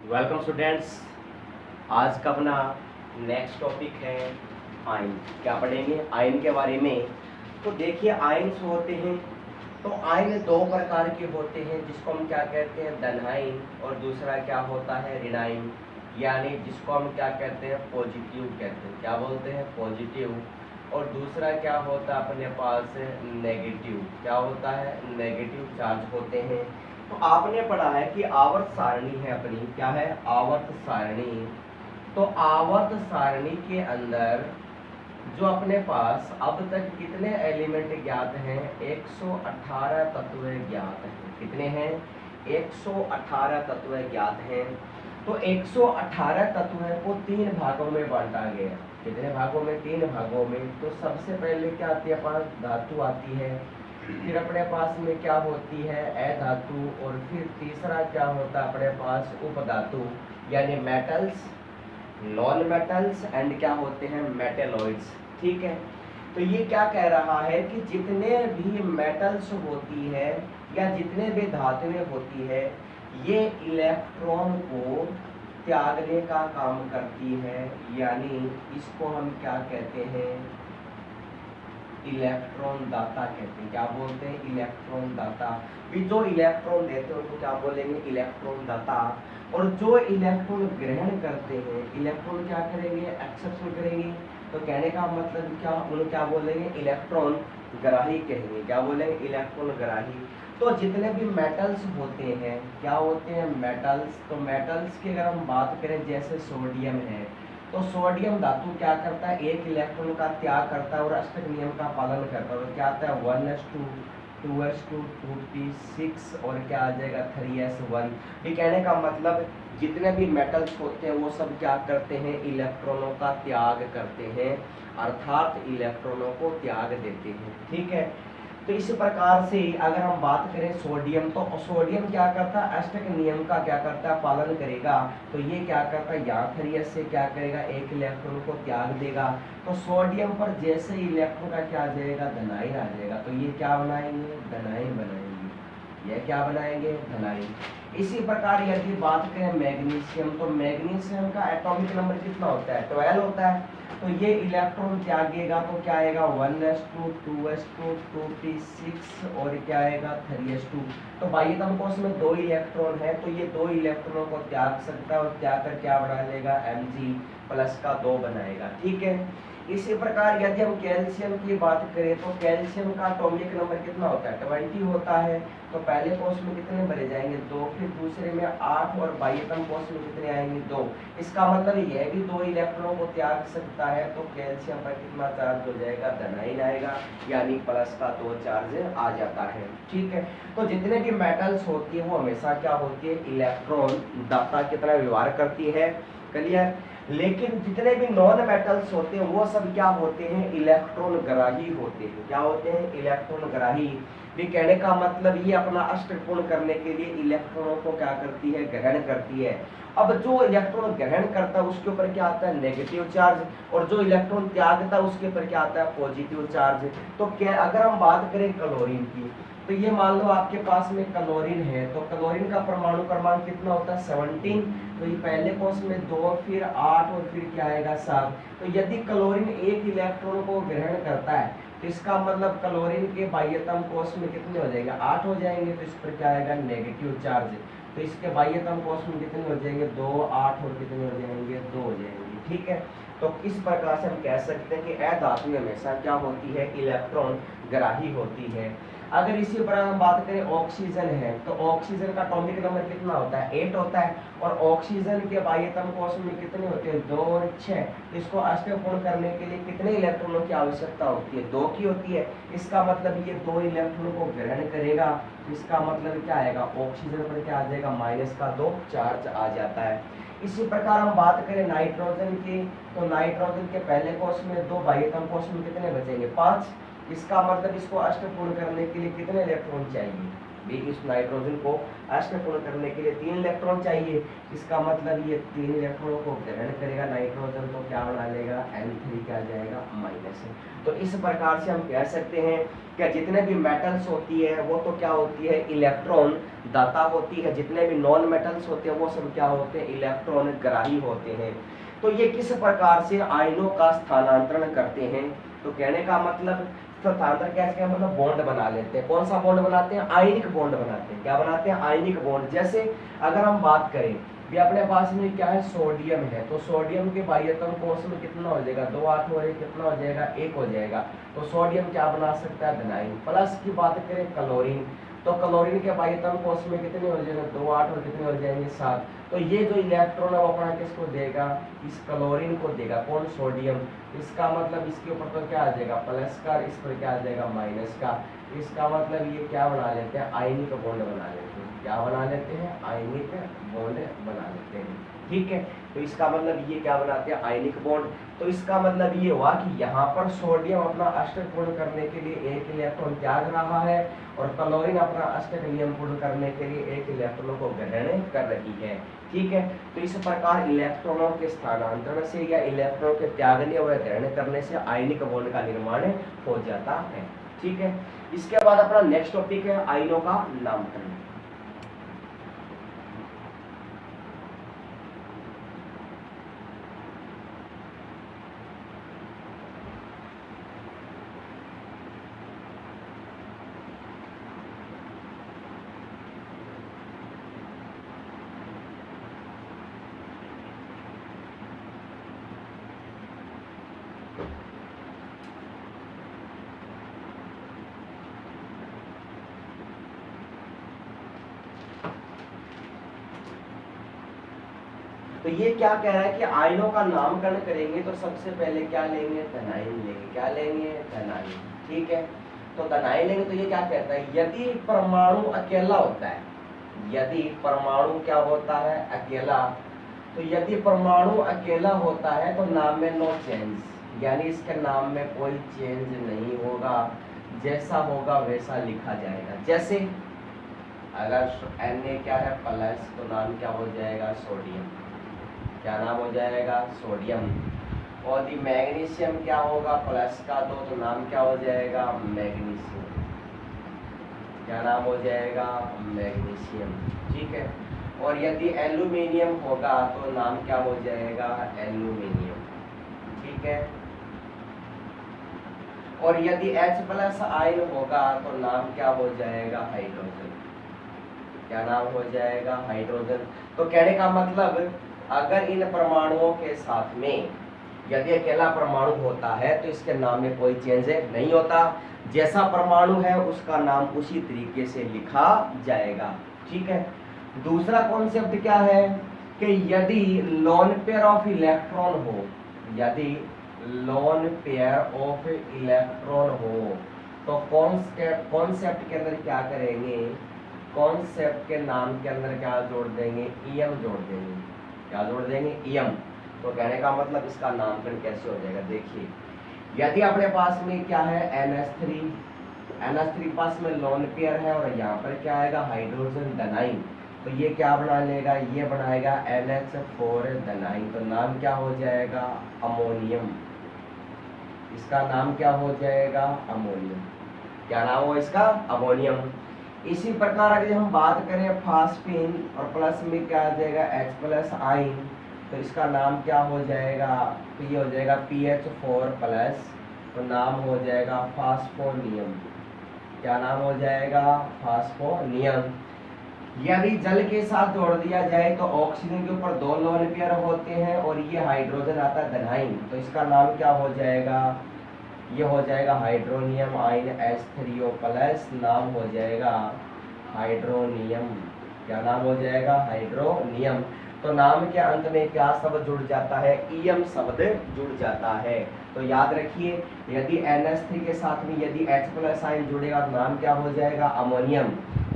Welcome students. आज का अपना नेक्स्ट टॉपिक है आयन। क्या पढ़ेंगे? आयन के बारे में। तो देखिए, आयन्स होते हैं तो आयन दो प्रकार के होते हैं, जिसको हम क्या कहते हैं, धन आयन, और दूसरा क्या होता है, ऋण आयन, यानी जिसको हम क्या कहते हैं, पॉजिटिव कहते हैं। क्या बोलते हैं? पॉजिटिव। और दूसरा क्या होता है अपने पास, नेगेटिव। क्या होता है? नेगेटिव चार्ज होते हैं। तो आपने पढ़ा है कि आवर्त सारणी है अपनी, क्या है? आवर्त सारणी। तो आवर्त सारणी के अंदर जो अपने पास अब तक कितने एलिमेंट ज्ञात हैं? 118 तत्व ज्ञात हैं। कितने हैं? 118 तत्व ज्ञात हैं। तो 118 तत्व को 3 भागों में बांटा गया। कितने भागों में? 3 भागों में। तो सबसे पहले क्या आती है? पांच धातु आती है। फिर अपने पास में क्या होती है? अधातु। और फिर तीसरा क्या होता है अपने पास? उपधातु, यानी मेटल्स, नॉन मेटल्स एंड क्या होते हैं? मेटेलॉइड्स। ठीक है। तो ये क्या कह रहा है कि जितने भी मेटल्स होती है या जितने भी धातुएं होती है, ये इलेक्ट्रॉन को त्यागने का काम करती है, यानी इसको हम क्या कहते हैं? इलेक्ट्रॉन दाता कहते हैं। क्या बोलते हैं? इलेक्ट्रॉन दाता। भी जो इलेक्ट्रॉन देते हैं उनको क्या बोलेंगे? इलेक्ट्रॉन दाता। और जो इलेक्ट्रॉन ग्रहण करते हैं, इलेक्ट्रॉन क्या करेंगे? एक्सेप्शन करेंगे। तो कहने का मतलब क्या? उन्हें क्या बोलेंगे? इलेक्ट्रॉन ग्राही कहेंगे। क्या बोलेंगे? इलेक्ट्रॉन ग्राही। तो जितने भी मेटल्स होते हैं, क्या होते हैं? मेटल्स। तो मेटल्स की अगर हम बात करें, जैसे सोडियम है, तो सोडियम धातु क्या करता है? एक इलेक्ट्रॉन का त्याग करता है और अष्टक नियम का पालन करता है। और क्या आता है? 1s2 2s2 2p6 और क्या आ जाएगा? 3s1। ये कहने का मतलब जितने भी मेटल्स होते हैं वो सब क्या करते हैं? इलेक्ट्रॉनों का त्याग करते हैं, अर्थात इलेक्ट्रॉनों को त्याग देते हैं। ठीक है। तो इस प्रकार से अगर हम बात करें सोडियम, तो सोडियम क्या करता है? अष्टक नियम का क्या करता है? पालन करेगा। तो ये क्या करता है? यहाँ 3s से क्या करेगा? एक इलेक्ट्रॉन को त्याग देगा। तो सोडियम पर जैसे इलेक्ट्रॉन का क्या आ जाएगा? धनायन आ जाएगा। तो ये क्या बनाएंगे? धनायन बनाएंगे। ये क्या बनाएंगे? धनायन। इसी प्रकार यदि बात करें मैग्नीशियम, तो मैग्नीशियम का एटॉमिक नंबर कितना होता है? 12 होता है। तो ये इलेक्ट्रॉन त्यागेगा तो क्या आएगा? 1s2 2s2 2p6 और क्या आएगा? 3s2। तो बाह्यतम कोश में 2 इलेक्ट्रॉन है, तो ये 2 इलेक्ट्रॉनों को त्याग सकता है और त्याग कर क्या बना लेगा? Mg प्लस का 2 बनाएगा। ठीक है। इसी प्रकार यदि हम कैल्शियम की बात करें, तो कैल्शियम का एटॉमिक नंबर कितना होता है? 20 होता है। तो पहले कोश में कितने भरे जाएंगे? 2। फिर दूसरे में 8 और बाह्यतम कोश में कितने आएंगे? 2। इसका मतलब यह भी 2 इलेक्ट्रॉनों को त्याग सकता है। तो कैल्शियम पर कितना चार्ज हो जाएगा? धनायन आएगा, यानी प्लस का 2 चार्ज आ जाता है। ठीक है। तो जितने भी मेटल्स होती है वो हमेशा क्या होती है? इलेक्ट्रॉन दाता की तरह व्यवहार करती है। क्लियर? लेकिन जितने भी नॉन मेटल्स होते हैं वो सब क्या होते हैं? इलेक्ट्रॉन ग्राही होते हैं। क्या होते हैं? इलेक्ट्रॉन ग्राही। भी कहने का मतलब ये अपना अष्ट पूर्ण करने के लिए इलेक्ट्रॉनों को क्या करती है? ग्रहण करती है। अब जो इलेक्ट्रॉन ग्रहण करता है उसके ऊपर क्या आता है? Negative charge. और जो इलेक्ट्रॉन त्यागता है उसके ऊपर क्या आता है? Positive charge. तो क्या, अगर हम बात करें क्लोरीन की, तो ये मान लो आपके पास में क्लोरीन है, तो क्लोरीन का परमाणु क्रमांक कितना होता है? 17। तो ये पहले कोश में 2, फिर 8 और फिर क्या आएगा? 7। तो यदि क्लोरीन एक इलेक्ट्रॉन को ग्रहण करता है, तो इसका मतलब क्लोरीन के बाह्यतम कोश में कितने हो जाएंगे? 8 हो जाएंगे। तो इस पर क्या आएगा? Negative charge. तो इसके बाह्यतम कोश में कितने हो जाएंगे? 2, 8 और कितने हो जाएंगे? 2 हो जाएंगे। ठीक है। तो इस प्रकार से हम कह सकते हैं कि अधातु हमेशा क्या होती है? इलेक्ट्रॉन ग्राही होती है। अगर इसी प्रकार हम बात करें ऑक्सीजन है, तो ऑक्सीजन का एटॉमिक नंबर कितना होता है? 8 होता है। और ऑक्सीजन के बाह्यतम कोश में कितने होते हैं? 2 और 6। इसको अष्टपूर्ण करने के लिए कितने इलेक्ट्रॉनों की आवश्यकता होती है? 2 की होती है। इसका मतलब ये 2 इलेक्ट्रॉनों को ग्रहण करेगा। इसका मतलब क्या आएगा? ऑक्सीजन पर क्या आ जाएगा? माइनस का 2 चार्ज आ जाता है। इसी प्रकार हम बात करें नाइट्रोजन की, तो नाइट्रोजन के पहले कोश में 2, बाह्यतम कोश में कितने बचेंगे? 5। इसका मतलब इसको अष्टपूर्ण करने के लिए कितने इलेक्ट्रॉन चाहिए? भी इस नाइट्रोजन को अष्टपूर्ण करने के लिए 3 इलेक्ट्रॉन चाहिए। इसका मतलब ये 3 इलेक्ट्रॉनों को ग्रहण करेगा नाइट्रोजन, तो क्या बना लेगा N3 क्या जाएगा माइनस है। तो इस प्रकार से हम कह सकते हैं कि जितने भी मेटल्स होती है वो तो क्या होती है इलेक्ट्रॉन दाता होती है, जितने भी नॉन मेटल्स होते हैं वो सब क्या होते हैं इलेक्ट्रॉन ग्राही होते हैं। तो ये किस प्रकार से आयनों का स्थानांतरण करते हैं, तो कहने का मतलब स्थानांतरण कैसे मतलब बॉन्ड बना लेते हैं। कौन सा बॉन्ड बनाते हैं, आयनिक बॉन्ड बनाते हैं। क्या बनाते हैं, आयनिक बॉन्ड। जैसे अगर हम बात करें भी अपने पास में क्या है सोडियम है, तो सोडियम के बाह्यतम कोश में कितना हो जाएगा 2 8 हो कितना हो जाएगा 1 हो जाएगा। तो सोडियम क्या बना सकता है धनायन। प्लस की बात करें क्लोरीन, तो क्लोरीन के बाह्यतम कोश में कितने हो जाएंगे 2 8 और कितने हो जाएंगे 7। तो ये जो इलेक्ट्रॉन है वो अपना किसको देगा, इस क्लोरीन को देगा। कौन, सोडियम। इसका मतलब इसके ऊपर तो क्या आ जाएगा प्लस का, इस पर क्या आ जाएगा माइनस का। इसका मतलब ये क्या बना लेते हैं आयनिक बॉन्ड बना लेते हैं। क्या बना लेते हैं, आयनिक बॉन्ड बना लेते हैं। ठीक है, तो इसका मतलब ये क्या बनाते हैं आयनिक बॉन्ड। तो इसका मतलब ये हुआ कि यहाँ पर सोडियम अपना अष्टक पूर्ण करने के लिए 1 इलेक्ट्रॉन त्याग रहा है और क्लोरीन अपना अष्टक नियम पूर्ण करने के लिए 1 इलेक्ट्रॉन को ग्रहण कर रही है। ठीक है, तो इस प्रकार इलेक्ट्रॉनों के स्थानांतरण से या इलेक्ट्रॉन के त्यागने व ग्रहण करने से आयनिक बॉन्ड का निर्माण हो जाता है। ठीक है, इसके बाद अपना नेक्स्ट टॉपिक है आयनों का नामकरण। तो ये क्या कह रहा है कि आयनों का नामकरण करेंगे तो सबसे पहले क्या लेंगे धनायन लेंगे। क्या लेंगे, धनायन। ठीक है, तो धनायन लेंगे तो ये क्या कहता है यदि परमाणु अकेला होता है, यदि परमाणु क्या होता है अकेला, तो यदि परमाणु अकेला होता है तो नाम में नो चेंज, यानी इसके नाम में कोई चेंज नहीं होगा, जैसा होगा वैसा लिखा जाएगा। जैसे अगर Na क्या है प्लस तो नाम क्या हो जाएगा सोडियम। क्या नाम हो जाएगा सोडियम। और दी मैग्नीशियम क्या होगा प्लस का 2 तो नाम क्या हो जाएगा मैग्नीशियम। क्या नाम हो जाएगा मैग्नीशियम। ठीक है, और यदि एल्यूमिनियम होगा तो नाम क्या हो जाएगा एल्यूमिनियम। ठीक है, और यदि H+ आयन होगा तो नाम क्या हो जाएगा हाइड्रोजन। क्या नाम हो जाएगा हाइड्रोजन। तो कहने का मतलब अगर इन परमाणुओं के साथ में यदि अकेला परमाणु होता है तो इसके नाम में कोई चेंज नहीं होता, जैसा परमाणु है उसका नाम उसी तरीके से लिखा जाएगा। ठीक है, दूसरा कॉन्सेप्ट क्या है कि यदि लोन पेयर ऑफ इलेक्ट्रॉन हो, यदि लोन पेयर ऑफ इलेक्ट्रॉन हो तो कॉन्सेप्ट के अंदर क्या करेंगे, कॉन्सेप्ट के नाम के अंदर क्या जोड़ देंगे ईएम जोड़ देंगे। क्या जोड़ देंगे ईएम। तो कहने का मतलब इसका नामकरण कैसे हो जाएगा, देखिए यदि अपने पास में क्या है NH3 पास में लोन पेयर है और यहाँ पर क्या आएगा हाइड्रोजन धनाइन, तो ये क्या बना लेगा, ये बनाएगा NH4 धनाइन, तो नाम क्या हो जाएगा अमोनियम। इसका नाम क्या हो जाएगा अमोनियम। क्या नाम हो इसका अमोनियम। इसी प्रकार अगर हम बात करें फास्फीन और प्लस में क्या आ जाएगा H+ आयन, तो इसका नाम क्या हो जाएगा, तो ये हो जाएगा PH4+, तो नाम हो जाएगा फास्फोनियम। क्या नाम हो जाएगा फास्फोनियम। यदि जल के साथ जोड़ दिया जाए तो ऑक्सीजन के ऊपर 2 लोन पेयर होते हैं और ये हाइड्रोजन आता है धनाइन, तो इसका नाम क्या हो जाएगा, ये हो जाएगा हाइड्रोनियम आयन H3O+, नाम हो जाएगा हाइड्रोनियम। क्या नाम हो जाएगा हाइड्रोनियम। तो नाम के अंत में क्या शब्द जुड़ जाता है, ईएम शब्द जुड़ जाता है। तो याद रखिए यदि NH3 के साथ में यदि H+ आयन जुड़ेगा तो नाम क्या हो जाएगा अमोनियम।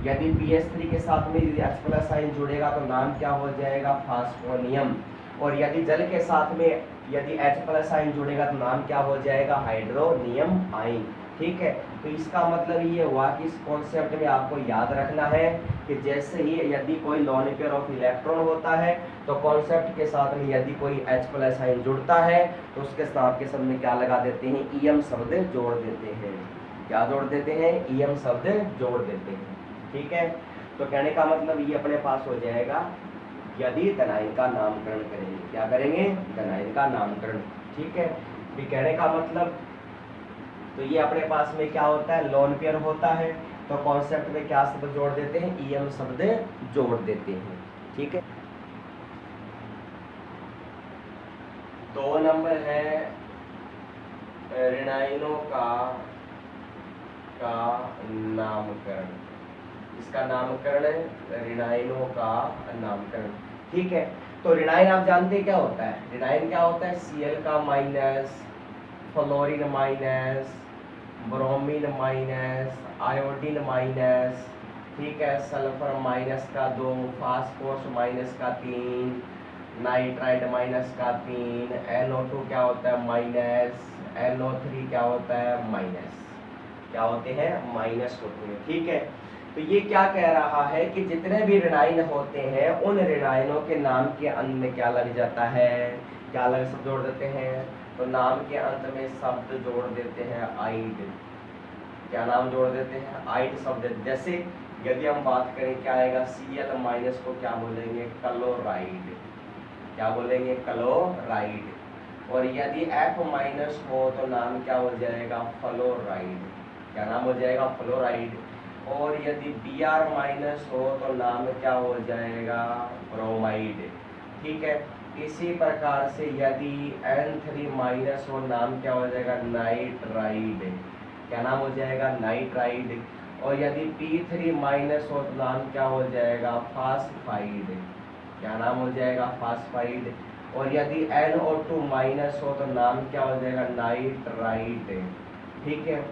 यदि PH3 के साथ में यदि H+ आयन जुड़ेगा तो नाम क्या हो जाएगा फास्फोनियम। और यदि जल के साथ में यदि H+ आयन जुड़ेगा तो नाम क्या हो जाएगा हाइड्रोनियम आयन। ठीक है। तो इसका मतलब ये हुआ कि इस कॉन्सेप्ट में आपको याद रखना है कि जैसे ही यदि कोई लोन पेयर ऑफ इलेक्ट्रॉन होता है तो कॉन्सेप्ट के साथ में यदि कोई H प्लस आयन जुड़ता है तो उसके साथ के शब्द में क्या लगा देते हैं, EM शब्द जोड़ देते हैं। क्या जोड़ देते हैं, EM शब्द जोड़ देते हैं। ठीक है, तो कहने का मतलब ये अपने पास हो जाएगा यदि धनायन का नामकरण करेंगे। क्या करेंगे, धनायन का नामकरण। ठीक है, भी कहने का मतलब तो ये अपने पास में क्या होता है, लोन पेयर होता है तो कॉन्सेप्ट में क्या शब्द जोड़ देते हैं, EM शब्द जोड़ देते हैं। ठीक है, 2 नंबर है ऋणायनों का नामकरण। इसका नामकरण है ऋणायनों का नामकरण। ठीक है, तो ऋणायन आप जानते हैं क्या होता है, ऋणायन क्या होता है, Cl का minus, fluorine minus, bromine minus, iodine minus, ठीक है, सल्फर माइनस का 2, फास्फोरस माइनस का 3, नाइट्राइड माइनस का 3, NO2 क्या होता है माइनस, NO3 क्या होता है माइनस, क्या होते हैं माइनस होते हैं। ठीक है, तो ये क्या कह रहा है कि जितने भी ऋणायन होते हैं उन ऋणायनों के नाम के अंत में क्या लग जाता है, क्या लग शब्द जोड़ देते हैं, तो नाम के अंत में शब्द जोड़ देते हैं आइड। क्या नाम जोड़ देते हैं, आइड शब्द। जैसे यदि हम बात करें क्या आएगा, Cl माइनस को क्या बोलेंगे, क्लोराइड। क्या बोलेंगे, क्लोराइड। और यदि F माइनस हो तो नाम क्या हो जाएगा, फ्लोराइड। क्या नाम हो जाएगा, फ्लोराइड। और यदि Br माइनस हो तो नाम क्या हो जाएगा, ब्रोमाइड। ठीक है, इसी प्रकार से यदि N3 माइनस हो नाम क्या हो जाएगा, नाइट्राइड। क्या नाम हो जाएगा, नाइट्राइड। और यदि P3 माइनस हो तो नाम क्या हो जाएगा, फास्फाइड। क्या नाम हो जाएगा, फास्फाइड। और यदि NO2 माइनस हो तो नाम क्या हो जाएगा, नाइट्राइड। ठीक है,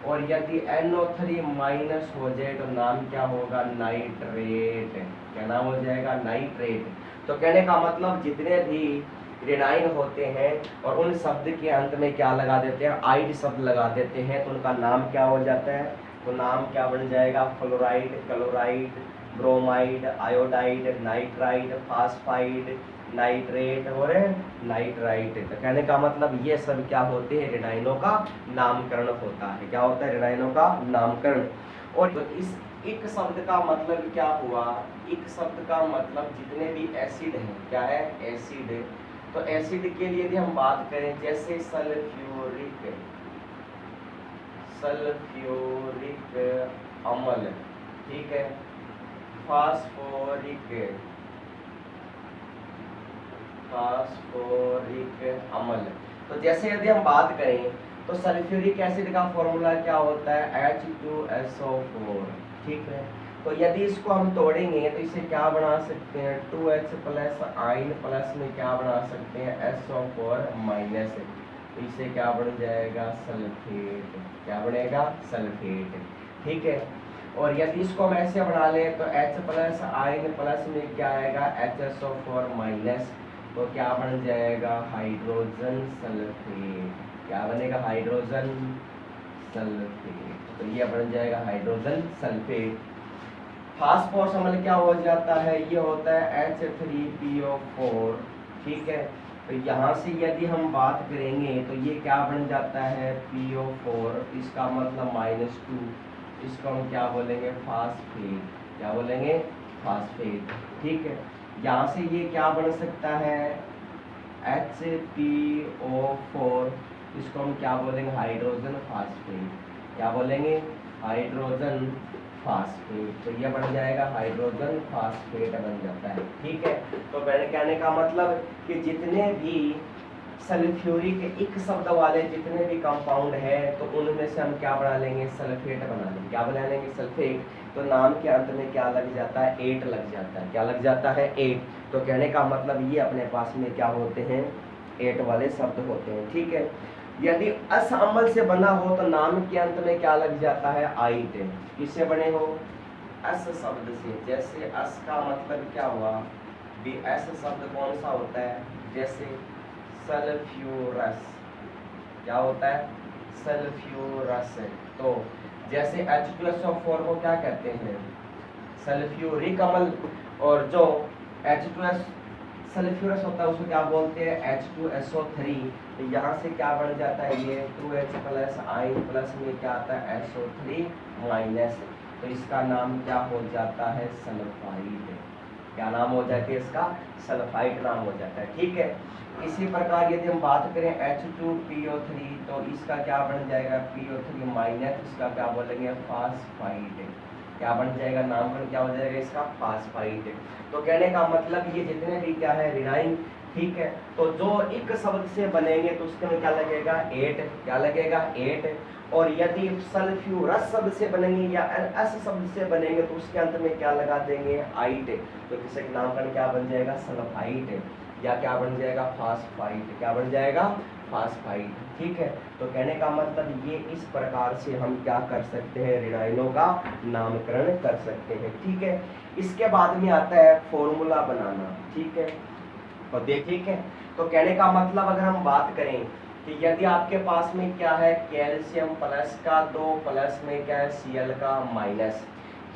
और यदि NO3 माइनस हो जाए तो नाम क्या होगा, नाइट्रेट। क्या नाम हो जाएगा, नाइट्रेट। तो कहने का मतलब जितने भी ऋणायन होते हैं और उन शब्द के अंत में क्या लगा देते हैं, आइड शब्द लगा देते हैं तो उनका नाम क्या हो जाता है, तो नाम क्या बन जाएगा, fluoride, chloride, bromide, iodide, nitride, phosphide, nitrate और नाइट्राइट। तो कहने का मतलब ये सब क्या होते हैं, ऋणायनों का नामकरण होता है। क्या होता है, ऋणायनों का नामकरण। और तो इस इक शब्द का मतलब क्या हुआ, इक शब्द का मतलब जितने भी एसिड हैं, क्या है, एसिड। तो एसिड के लिए यदि हम बात करें जैसे सल्फ्यूरिक अम्ल, ठीक है, फास्फोरिक अम्ल। तो जैसे यदि हम बात करें तो सल्फ्यूरिक एसिड का फॉर्मूला क्या होता है, H2SO4। ठीक है, तो यदि इसको हम तोड़ेंगे तो इसे क्या बना सकते हैं, 2H प्लस आयन प्लस में क्या बना सकते हैं, SO4 माइनस। तो इसे क्या बन जाएगा, सल्फेट। क्या बनेगा, सल्फेट। ठीक है, और यदि इसको हम ऐसे बना लें तो H प्लस आयन प्लस में क्या आएगा, HSO4 माइनस। तो क्या बन जाएगा, हाइड्रोजन सल्फेट। क्या बनेगा, हाइड्रोजन सल्फेट। तो ये बन जाएगा हाइड्रोजन सल्फेट। फास्फोरस अम्ल क्या हो जाता है, ये होता है H3PO4। ठीक है, तो यहाँ से यदि हम बात करेंगे तो ये क्या बन जाता है, PO4। इसका मतलब -2। इसको हम क्या बोलेंगे, फास्फेट। क्या बोलेंगे, फास्फेट। ठीक है, यहाँ से ये क्या बन सकता है, HPO4। इसको हम क्या बोलेंगे, हाइड्रोजन फास्फेट। क्या बोलेंगे, हाइड्रोजन फास्फेट। तो ये बन जाएगा हाइड्रोजन फास्फेट बन जाता है। ठीक है, तो मैंने कहने का मतलब कि जितने भी सल्फ्यूरिक इक शब्द वाले जितने भी कंपाउंड है तो उनमें से हम क्या बना लेंगे, सल्फेट बना लेंगे। क्या बना लेंगे, सल्फेट। तो नाम के अंत में क्या लग जाता है, 8 लग जाता है। क्या लग जाता है, 8। तो कहने का मतलब ये अपने पास में क्या होते हैं, 8 वाले शब्द होते हैं। ठीक है, यदि अस अम्ल से बना हो तो नाम के अंत में क्या लग जाता है, आइट। किससे बने हो, अस शब्द से। जैसे अस का मतलब क्या हुआ, भी अस शब्द कौन सा होता है, जैसे सल्फ्यूरस। क्या होता है, सल्फ्यूरस। तो जैसे H2SO4 को क्या कहते हैं, सल्फ्यूरिक अम्ल, और जो H2S सल्फ्यूरस होता है उसको क्या बोलते हैं, H2SO3। तो यहाँ से क्या बन जाता है, ये 2H प्लस आयन प्लस में क्या आता है SO3 माइनस। तो इसका नाम क्या हो जाता है, सल्फाइड। क्या नाम हो जाती है इसका, सल्फाइड नाम हो जाता है। ठीक है, इसी प्रकार यदि हम बात करें H2PO3, तो इसका क्या बन जाएगा PO3 माइनस, इसका क्या बोलेंगे फास्फाइड। क्या बन जाएगा, नामकरण क्या हो जाएगा इसका, फास्फाइड। तो कहने का मतलब ये जितने भी क्या है ऋणाइन, ठीक है, तो जो एक शब्द से बनेंगे तो उसके में क्या लगेगा 8, क्या लगेगा 8। और यदि सल्फ्यूरस शब्द से बनेंगे या एस शब्द से बनेंगे तो उसके अंत में क्या लगा देंगे आइट। तो किसी का नामकरण क्या बन जाएगा सल्फाइड, या क्या बन जाएगा फास्फाइड, क्या बन जाएगा फास्फाइड। ठीक है, तो कहने का मतलब ये इस प्रकार से हम क्या कर सकते हैं, ऋणाइनों का नामकरण कर सकते हैं। ठीक है, इसके बाद में आता है फॉर्मूला बनाना। ठीक है, तो देखिए ठीक है, तो कहने का मतलब अगर हम बात करें कि यदि आपके पास में क्या है कैल्शियम प्लस का 2 प्लस में क्या है Cl का माइनस,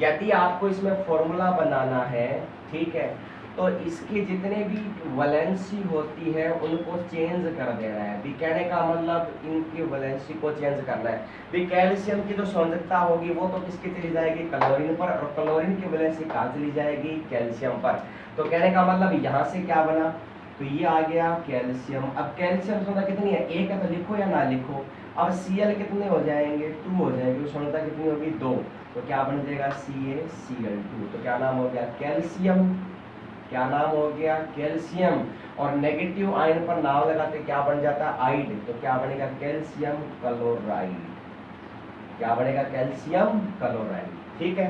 यदि आपको इसमें फॉर्मूला बनाना है, ठीक है, तो इसकी जितने भी वैलेंसी होती है उनको चेंज कर देना है। भी कहने का मतलब इनकी वैलेंसी को चेंज करना है। भी कैल्शियम की जो संयोजकता होगी वो तो किसकी चली जाएगी, क्लोरीन पर, और क्लोरीन की वैलेंसी कहाँ चली जाएगी, कैल्शियम पर। तो कहने का मतलब यहाँ से क्या बना, तो ये आ गया कैल्शियम। अब कैल्शियम संयोजकता कितनी है, 1 है, तो लिखो या ना लिखो। अब Cl कितने हो जाएंगे, 2 हो जाएंगे, संयोजकता कितनी होगी 2, तो क्या बन जाएगा CaCl2। तो क्या नाम हो गया कैल्शियम, क्या नाम हो गया कैल्शियम। और नेगेटिव आयन पर नाम लगाते क्या बन जाता है आइड, तो क्या बनेगा कैल्शियम क्लोराइड, क्या बनेगा कैल्शियम क्लोराइड। ठीक है,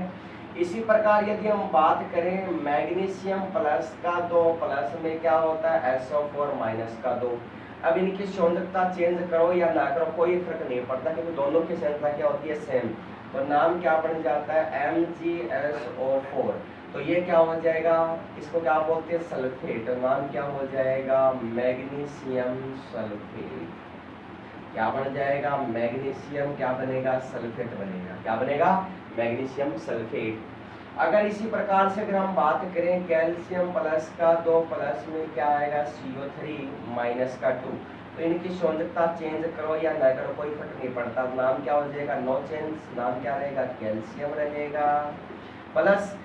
इसी प्रकार यदि हम बात करें मैग्नीशियम प्लस का 2 प्लस में क्या होता है SO4 माइनस का 2। अब इनकी संयोजकता चेंज करो या ना करो कोई फर्क नहीं पड़ता, क्योंकि दोनों की संयोजकता क्या होती है सेम। तो नाम क्या बन जाता है MgSO4। तो ये क्या हो जाएगा, इसको क्या बोलते हैं सल्फेट। तो नाम क्या हो जाएगा मैग्नीशियम सल्फेट। क्या बन जाएगा मैग्नीशियम, क्या बनेगा सल्फेट बनेगा, क्या बनेगा मैग्नीशियम सल्फेट। अगर इसी प्रकार से अगर हम बात करें कैल्शियम प्लस का 2 प्लस में क्या आएगा CO3 माइनस का 2। तो इनकी संयोजकता चेंज करो या ना करो कोई फर्क नहीं पड़ता, नाम क्या हो जाएगा नो चेंज, नाम क्या रहेगा कैल्शियम रहेगा। प्लस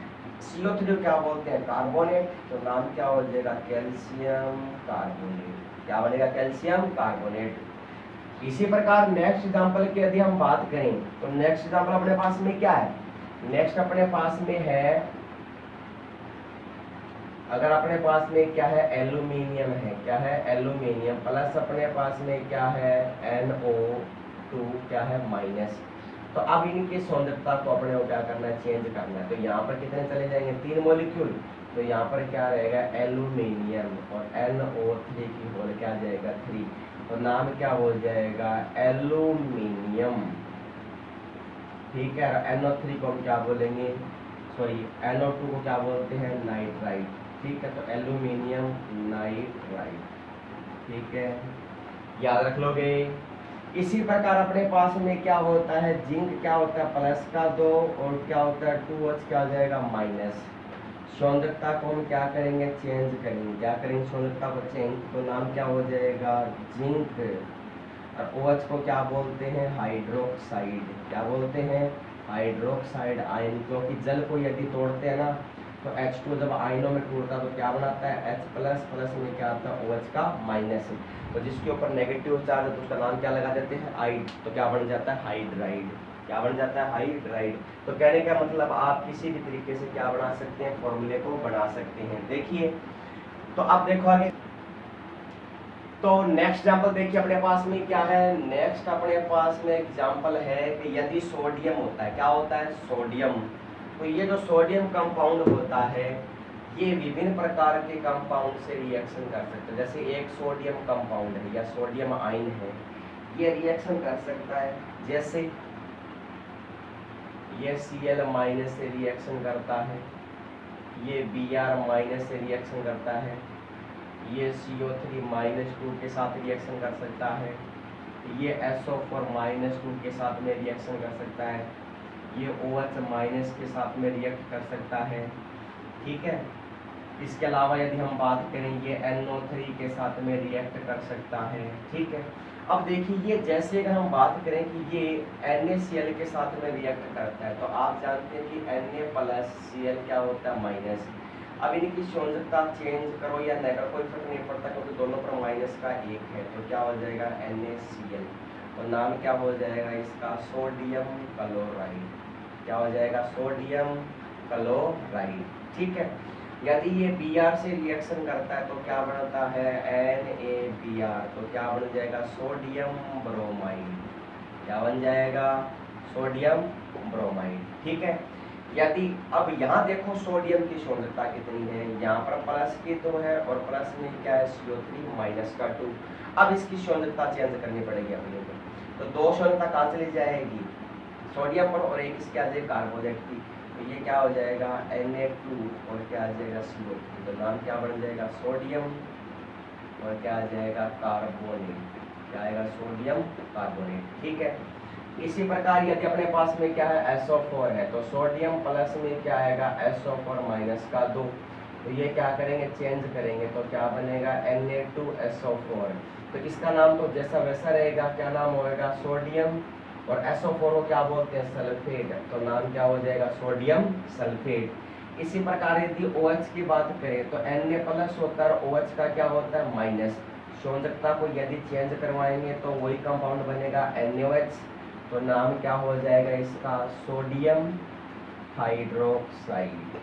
CO3 क्या बोलते हैं कार्बोनेट, तो नाम क्या हो जाएगा कैल्शियम कार्बोनेट, क्या बनेगा कैल्शियम कार्बोनेट। इसी प्रकार नेक्स्ट एग्जांपल की यदि हम बात करें तो नेक्स्ट एग्जांपल अपने पास में क्या है, नेक्स्ट अपने पास में है, अगर अपने पास में क्या है एल्यूमिनियम है, क्या है एल्यूमिनियम प्लस अपने पास में क्या है NO2 क्या है माइनस। तो अब इनकी संयोजकता को अपने को क्या करना है चेंज करना है। तो यहाँ पर कितने चले जाएंगे 3 मॉलिक्यूल, तो यहाँ पर क्या रहेगा एल्यूमिनियम और NO3 की होल क्या जाएगा 3। तो नाम क्या हो जाएगा एल्यूमिनियम। ठीक है, NO3 को हम क्या बोलेंगे, सॉरी NO2 को क्या बोलते हैं नाइट्राइड। ठीक है, तो एल्यूमिनियम नाइट्राइड। ठीक है, याद रख लोगे। इसी प्रकार अपने पास में क्या होता है जिंक, क्या होता है प्लस का 2 और क्या होता है 2H क्या हो जाएगा माइनस। संयोजकता को हम क्या करेंगे चेंज करेंगे, क्या करेंगे संयोजकता को चेंज, तो नाम क्या हो जाएगा जिंक। और OH को क्या बोलते हैं हाइड्रोक्साइड, क्या बोलते हैं हाइड्रोक्साइड आयन, क्योंकि जल को यदि तोड़ते हैं ना तो H2 जब आयनों में टूटता तो क्या बनाता है H प्लस, प्लस में क्या आता है OH का माइनस। तो जिसके ऊपर नेगेटिव चार्ज है तो उसका नाम क्या लगा देते हैं आइड, तो क्या बन जाता है हाइड्राइड, क्या बन जाता है हाइड्राइड। तो कहने का मतलब आप किसी भी तरीके से क्या बना सकते हैं फॉर्मूले को बना सकते हैं। देखिए तो अब देखो आगे, तो नेक्स्ट एग्जांपल देखिए अपने पास में क्या है, नेक्स्ट अपने पास में एग्जांपल है कि यदि सोडियम होता है, क्या होता है सोडियम। तो ये जो सोडियम कंपाउंड होता है ये विभिन्न प्रकार के कंपाउंड से रिएक्शन कर सकता है। जैसे एक सोडियम कंपाउंड है या सोडियम आयन है, ये रिएक्शन कर सकता है, जैसे ये Cl माइनस से रिएक्शन करता है, ये Br माइनस से रिएक्शन करता है, ये CO3 -2 के साथ रिएक्शन कर सकता है, ये SO4 -2 के साथ में रिएक्शन कर सकता है, ये OH माइनस के साथ में रिएक्ट कर सकता है, ठीक है। इसके अलावा यदि हम बात करें ये NO3 के साथ में रिएक्ट कर सकता है, ठीक है। अब देखिए ये जैसे अगर हम बात करें कि ये NaCl के साथ में रिएक्ट करता है, तो आप जानते हैं कि Na+Cl क्या होता है, माइनस। अब इनकी संयोजकता चेंज करो या नहीं करो कोई फर्क नहीं पड़ता, क्योंकि दोनों पर माइनस का एक है, तो क्या हो जाएगा NaCl, तो नाम क्या हो जाएगा इसका, सोडियम क्लोराइड। क्या हो जाएगा, सोडियम क्लोराइड, ठीक है। यदि ये Br से रिएक्शन करता है तो क्या बनता है, NaBr, तो क्या बन जाएगा, सोडियम ब्रोमाइड। क्या बन जाएगा, सोडियम ब्रोमाइड, ठीक है। यदि अब यहाँ देखो सोडियम की संयोजकता कितनी है, यहाँ पर प्लस की 2 है और प्लस में क्या है CO3 माइनस का 2। अब इसकी संयोजकता चेंज करनी पड़ेगी अपने को, तो 2 संयोजकता कहाँ चली जाएगी, सोडियम पर, और एक इसके आ जाएगी कार्बोनेट की, तो ये क्या हो जाएगा Na2 और क्या आ जाएगा CO3, तो नाम क्या बन जाएगा, सोडियम और क्या आ जाएगा कार्बोनेट। क्या आएगा, सोडियम कार्बोनेट, ठीक है। इसी प्रकार यदि अपने पास में क्या है SO4 है, तो सोडियम प्लस में क्या आएगा SO4 माइनस का 2, तो ये क्या करेंगे, चेंज करेंगे, तो क्या बनेगा Na2SO4, तो इसका नाम तो जैसा वैसा रहेगा, क्या नाम होगा, सोडियम, और SO4 को क्या बोलते हैं, सल्फेट, तो नाम क्या हो जाएगा, सोडियम सल्फेट। इसी प्रकार यदि OH की बात करें तो Na+ होता है और OH का क्या होता है, माइनस। संयोजकता को यदि चेंज करवाएंगे तो वही कंपाउंड बनेगा NaOH, तो नाम क्या हो जाएगा इसका, सोडियम हाइड्रोक्साइड।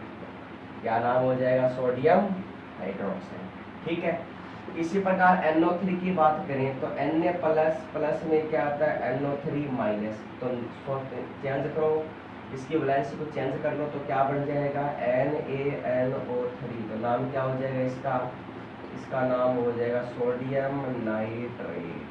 क्या नाम हो जाएगा, सोडियम हाइड्रोक्साइड, ठीक है। इसी प्रकार NO3 की बात करें तो Na+ में क्या आता है, NO3 माइनस, तो चेंज करो, इसकी वैलेंसी को चेंज कर लो, तो क्या बन जाएगा NaNO3, तो नाम क्या हो जाएगा इसका नाम हो जाएगा सोडियम नाइट्रेट।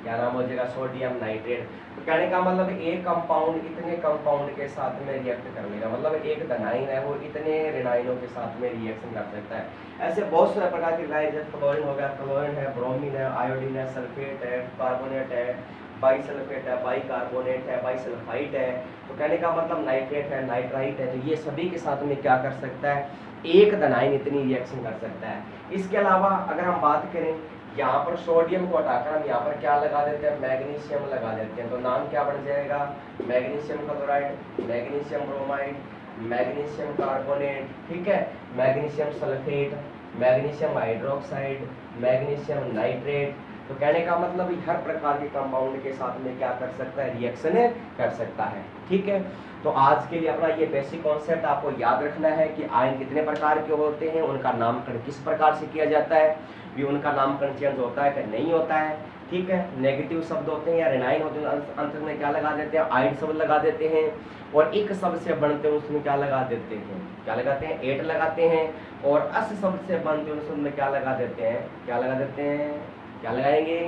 क्या नाम हो जाएगा, सोडियम नाइट्रेट। तो कहने का मतलब एक कंपाउंड इतने कंपाउंड के साथ में रिएक्ट कर लेगा, मतलब एक धनाइन है वो इतने ऋणाइनों के साथ में रिएक्शन कर सकता है। ऐसे बहुत सारे प्रकार के ऋणाइन, जैसे क्लोरीन हो गया, क्लोरीन है, ब्रोमीन है, आयोडीन है, सल्फेट है, कार्बोनेट है, बाईसल्फेट है, बाईकार्बोनेट है, बाईसल्फाइड है, तो कहने का मतलब नाइट्रेट है, नाइट्राइट है, तो ये सभी के साथ में क्या कर सकता है, एक धनाइन इतनी रिएक्शन कर सकता है। इसके अलावा अगर हम बात करें, यहाँ पर सोडियम को हटाकर हम यहाँ पर क्या लगा देते हैं, मैग्नीशियम लगा देते हैं, तो नाम क्या बन जाएगा, magnesium chloride, magnesium bromide, magnesium carbonate, ठीक है, magnesium sulphate, magnesium hydroxide, magnesium nitrate. तो कहने का मतलब हर प्रकार के कंपाउंड के साथ में क्या कर सकता है, रिएक्शन कर सकता है, ठीक है। तो आज के लिए अपना ये बेसिक कॉन्सेप्ट आपको याद रखना है कि आयन कितने प्रकार के होते हैं, उनका नामकरण किस प्रकार से किया जाता है, भी उनका नामकरण चेंज होता है कि नहीं होता है, ठीक है। नेगेटिव शब्द होते हैं या ऋणाइन होते हैं, अंत में क्या लगा देते हैं, आयन शब्द लगा देते हैं, और एक शब्द से बनते हैं उसमें क्या लगा देते हैं, क्या लगाते हैं, एट लगाते हैं, और अस शब्द से बनते हैं उसमें क्या लगा देते हैं, क्या लगा देते हैं, क्या लगाएंगे,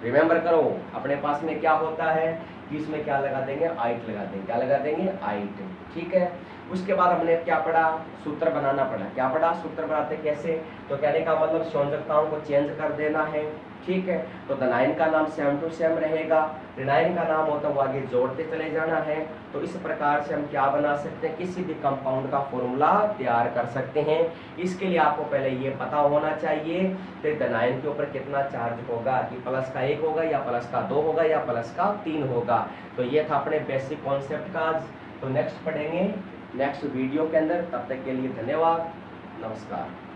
रिमेंबर करो, अपने पास में क्या होता है कि इसमें क्या लगा देंगे, आइट लगा देंगे, क्या लगा देंगे, आइट, ठीक है। उसके बाद हमने क्या पढ़ा, सूत्र बनाना पड़ा। क्या पढ़ा, सूत्र बनाते कैसे, तो कहने का मतलब संयोजकताओं को चेंज कर देना है, ठीक है। तो धनायन का नाम सेम टू सेम रहेगा, ऋणायन का नाम होता है वो आगे जोड़ते चले जाना है। तो इस प्रकार से हम क्या बना सकते हैं, किसी भी कंपाउंड का फॉर्मूला तैयार कर सकते हैं। इसके लिए आपको पहले ये पता होना चाहिए कि धनायन के ऊपर कितना चार्ज होगा, कि प्लस का 1 होगा या प्लस का 2 होगा या प्लस का 3 होगा। तो ये था अपने बेसिक कॉन्सेप्ट का। तो नेक्स्ट पढ़ेंगे नेक्स्ट वीडियो के अंदर। तब तक के लिए धन्यवाद, नमस्कार।